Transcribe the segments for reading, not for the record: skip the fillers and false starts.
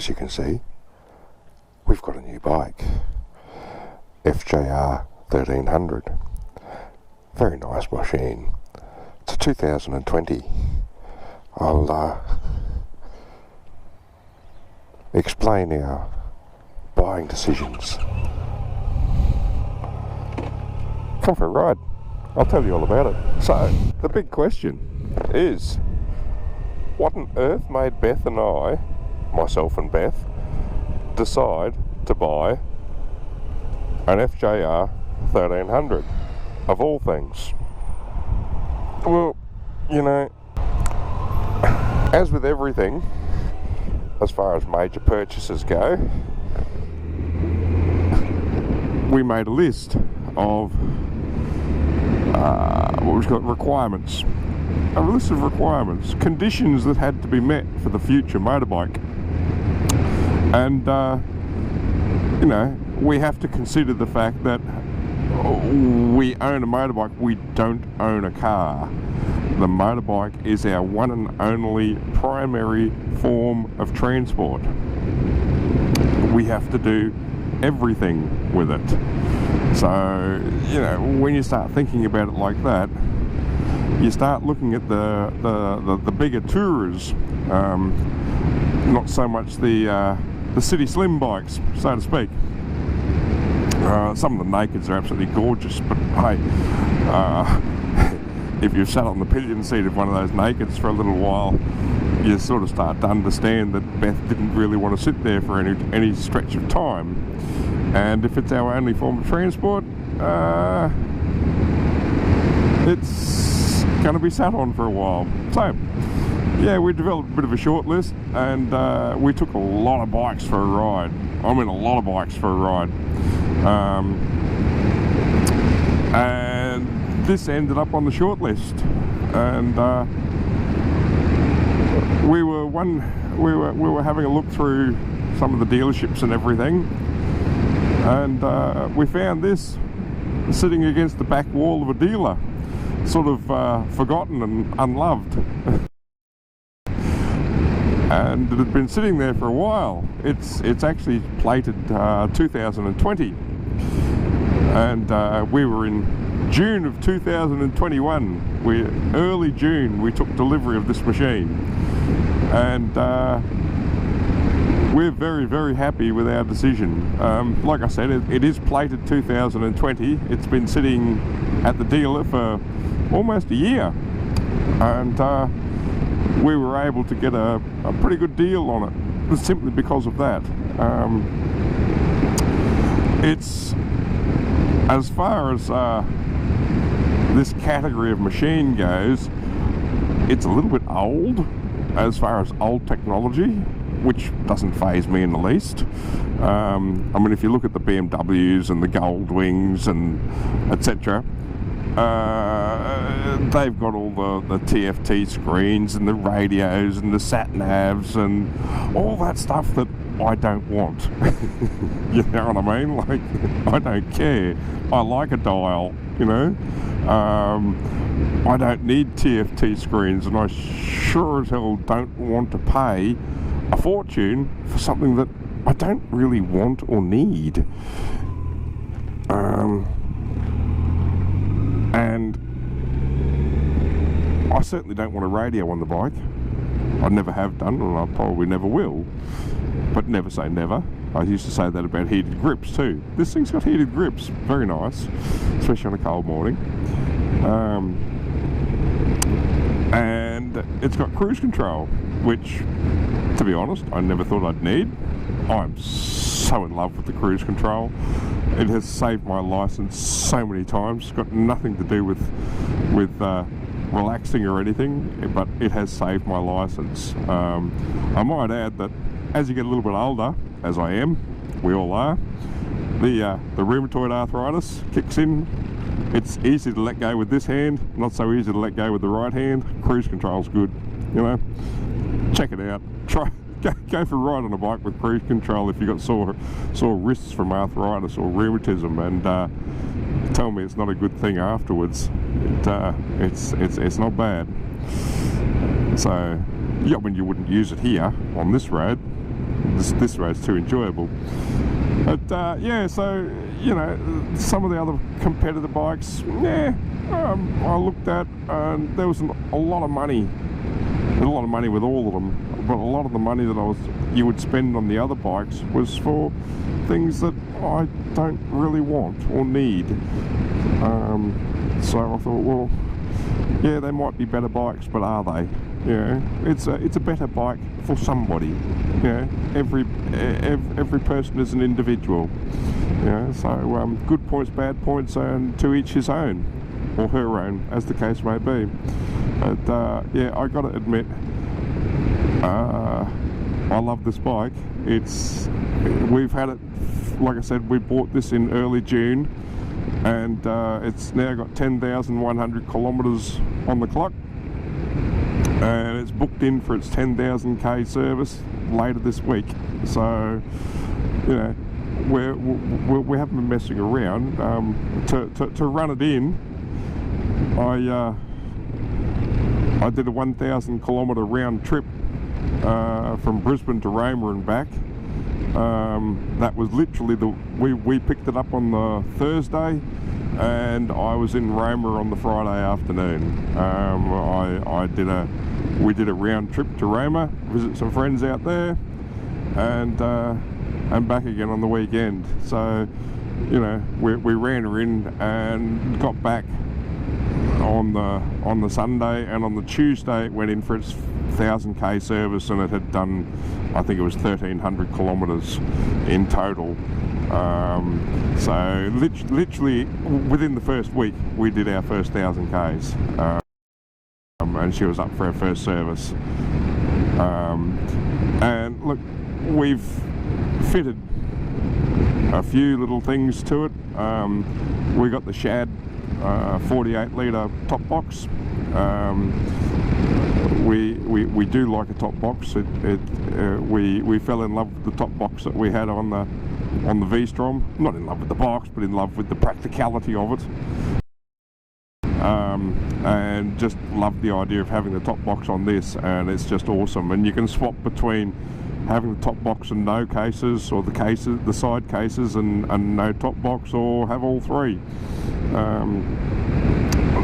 as you can see, we've got a new bike, FJR1300. Very nice machine. It's a 2020. I'll explain our buying decisions. Come for a ride. I'll tell you all about it. So, the big question is, what on earth made Beth and I, myself and Beth, decide to buy an FJR 1300 of all things? Well, you know, as with everything, as far as major purchases go, we made a list of what we've got requirements. A list of requirements, conditions that had to be met for the future motorbike. And you know, we have to consider the fact that we own a motorbike, we don't own a car. The motorbike is our one and only primary form of transport. We have to do everything with it. So, you know, when you start thinking about it like that, you start looking at the bigger tourers, not so much the city slim bikes, so to speak. Some of the nakeds are absolutely gorgeous, but hey, if you've sat on the pillion seat of one of those nakeds for a little while, you sort of start to understand that Beth didn't really want to sit there for any stretch of time. And if it's our only form of transport, it's going to be sat on for a while. So, yeah, we developed a bit of a short list, and we took a lot of bikes for a ride. I mean, a lot of bikes for a ride. And this ended up on the short list, and we were having a look through some of the dealerships and everything, and we found this sitting against the back wall of a dealer, sort of forgotten and unloved. And it had been sitting there for a while. It's actually plated 2020, and we were in June of 2021. Early June we took delivery of this machine, and we're very, very happy with our decision. Like I said, it is plated 2020. It's been sitting at the dealer for almost a year, and we were able to get a pretty good deal on it, simply because of that. It's, as far as this category of machine goes, it's a little bit old as far as old technology, which doesn't faze me in the least. I mean, if you look at the BMWs and the Goldwings and etc., they've got all the TFT screens and the radios and the sat-navs and all that stuff that I don't want. You know what I mean? Like, I don't care. I like a dial, you know. I don't need TFT screens, and I sure as hell don't want to pay a fortune for something that I don't really want or need. And I certainly don't want a radio on the bike. I never have done, and I probably never will. But never say never. I used to say that about heated grips too. This thing's got heated grips, very nice, especially on a cold morning. And it's got cruise control, which, to be honest, I never thought I'd need. I'm so in love with the cruise control. It has saved my license so many times. It's got nothing to do with relaxing or anything, but it has saved my license. I might add that as you get a little bit older, as I am, we all are, the rheumatoid arthritis kicks in. It's easy to let go with this hand, not so easy to let go with the right hand. Cruise control's good, you know. Check it out. Go for a ride on a bike with cruise control if you've got sore wrists from arthritis or rheumatism, and tell me it's not a good thing afterwards. It's not bad. So, yeah, when you wouldn't use it here on this road, this road's too enjoyable. But yeah, so you know, some of the other competitor bikes, yeah, I looked at, and there was a lot of money. There's a lot of money with all of them, but a lot of the money that you would spend on the other bikes was for things that I don't really want or need. So I thought, well, yeah, they might be better bikes, but are they? You know, it's a better bike for somebody. You know, every person is an individual. You know, so good points, bad points, and to each his own, or her own, as the case may be. But yeah, I got to admit, I love this bike. We've had it, like I said, we bought this in early June, and it's now got 10,100 kilometres on the clock, and it's booked in for its 10,000k service later this week. So you know, we haven't been messing around. To run it in, I did a 1,000 kilometre round trip from Brisbane to Roma and back. That was literally we picked it up on the Thursday, and I was in Roma on the Friday afternoon. We did a round trip to Roma, visit some friends out there, and back again on the weekend. So you know, we ran her in and got back on the Sunday, and on the Tuesday it went in for its 1,000k service, and it had done, I think it was 1,300 kilometres in total. So literally within the first week we did our first 1,000k's, and she was up for her first service. And look, we've fitted a few little things to it. We got the Shad 48 litre top box. We do like a top box. We fell in love with the top box that we had on the V-Strom. Not in love with the box, but in love with the practicality of it. And just love the idea of having the top box on this, and it's just awesome. And you can swap between having the top box and no cases, or the side cases and no top box, or have all three.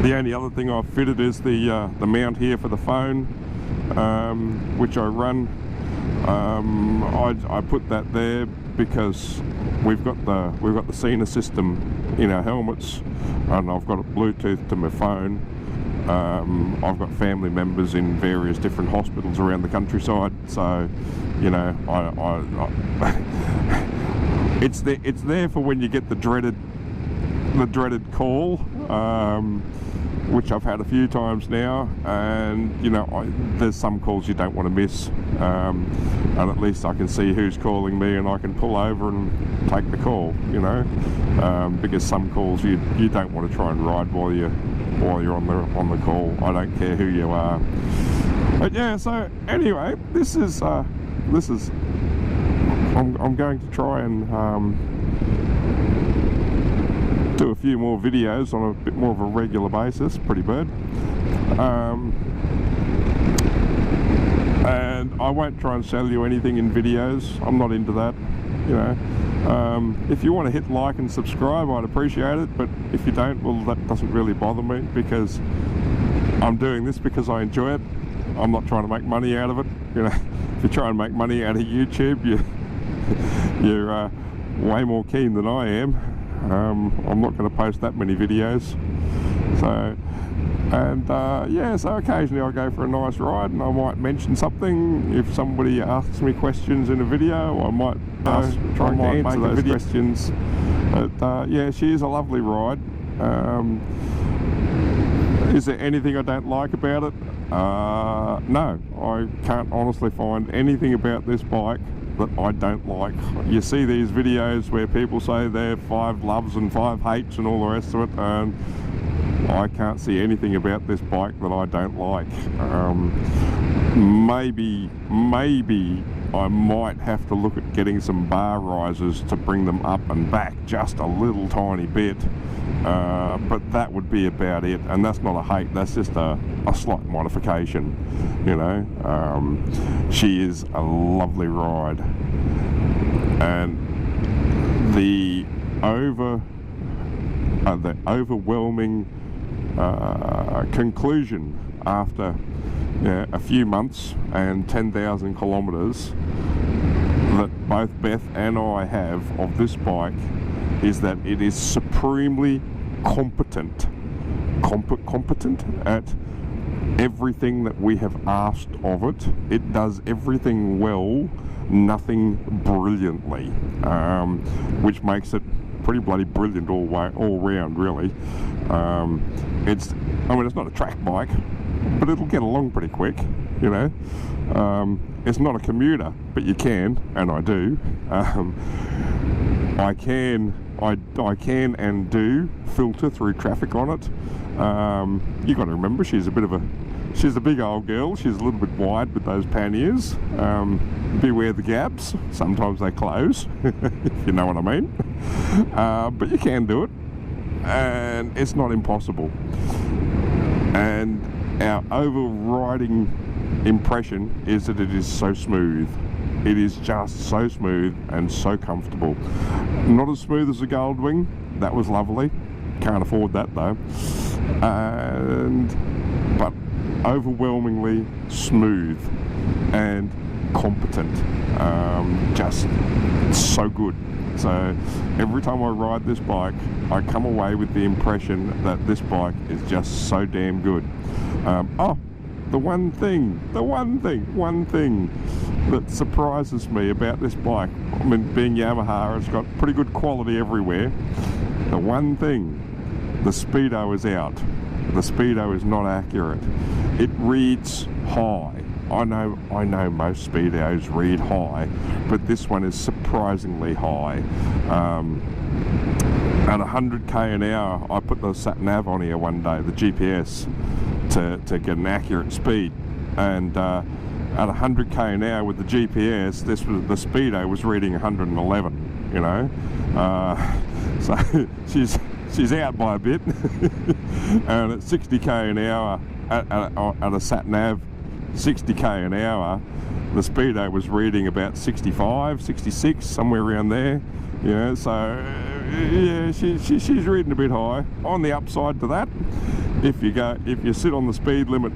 The only other thing I've fitted is the mount here for the phone, which I run. I put that there because we've got the Cena system in our helmets, and I've got a Bluetooth to my phone. I've got family members in various different hospitals around the countryside, so you know, it's there for when you get the dreaded call, which I've had a few times now, and you know, there's some calls you don't want to miss, and at least I can see who's calling me, and I can pull over and take the call, you know, because some calls you don't want to try and ride while you're on the call. I don't care who you are. But yeah, so anyway, this is I'm going to try and do a few more videos on a bit more of a regular basis, pretty bird. And I won't try and sell you anything in videos. I'm not into that, you know. If you want to hit like and subscribe, I'd appreciate it, but if you don't, well, that doesn't really bother me, because I'm doing this because I enjoy it. I'm not trying to make money out of it. You know, if you try and make money out of YouTube, you're way more keen than I am. I'm not going to post that many videos. So, and yeah, so occasionally I go for a nice ride, and I might mention something. If somebody asks me questions in a video, I might try and answer those questions. But yeah, she is a lovely ride. Is there anything I don't like about it? No, I can't honestly find anything about this bike that I don't like. You see these videos where people say they're 5 loves and 5 hates and all the rest of it, and I can't see anything about this bike that I don't like. Maybe I might have to look at getting some bar risers to bring them up and back just a little tiny bit, but that would be about it, and that's not a hate, that's just a slight modification, you know. She is a lovely ride, and the overwhelming conclusion after a few months and 10,000 kilometers that both Beth and I have of this bike is that it is supremely competent at everything that we have asked of it. It does everything well, nothing brilliantly, which makes it pretty bloody brilliant all round, really. It's not a track bike, but it'll get along pretty quick, you know. It's not a commuter, but you can, and I do. I can and do filter through traffic on it. You got to remember, she's a big old girl. She's a little bit wide with those panniers. Beware the gaps. Sometimes they close, if you know what I mean. But you can do it, and it's not impossible. And our overriding impression is that it is so smooth. It is just so smooth and so comfortable. Not as smooth as a Goldwing. That was lovely. Can't afford that though. But overwhelmingly smooth and competent. Just so good. So every time I ride this bike, I come away with the impression that this bike is just so damn good. The one thing that surprises me about this bike, I mean, being Yamaha, it's got pretty good quality everywhere. The one thing, the speedo is out. The speedo is not accurate. It reads high. I know most speedos read high, but this one is surprisingly high. At 100k an hour, I put the sat nav on here one day, the GPS, to get an accurate speed, and at 100k an hour with the GPS, the speedo was reading 111. You know, so she's out by a bit, and at 60k an hour at a sat nav. 60k an hour, the speedo was reading about 65, 66, somewhere around there. You know, so yeah, she's reading a bit high. On the upside to that, if you sit on the speed limit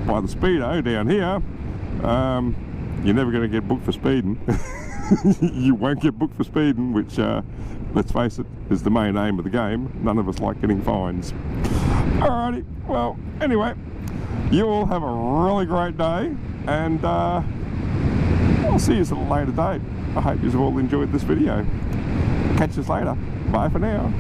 by the speedo down here, you're never going to get booked for speeding. You won't get booked for speeding, which, let's face it, is the main aim of the game. None of us like getting fines. Alrighty, well, anyway, you all have a really great day, and I'll see you at a later date. I hope you all enjoyed this video. Catch us later. Bye for now.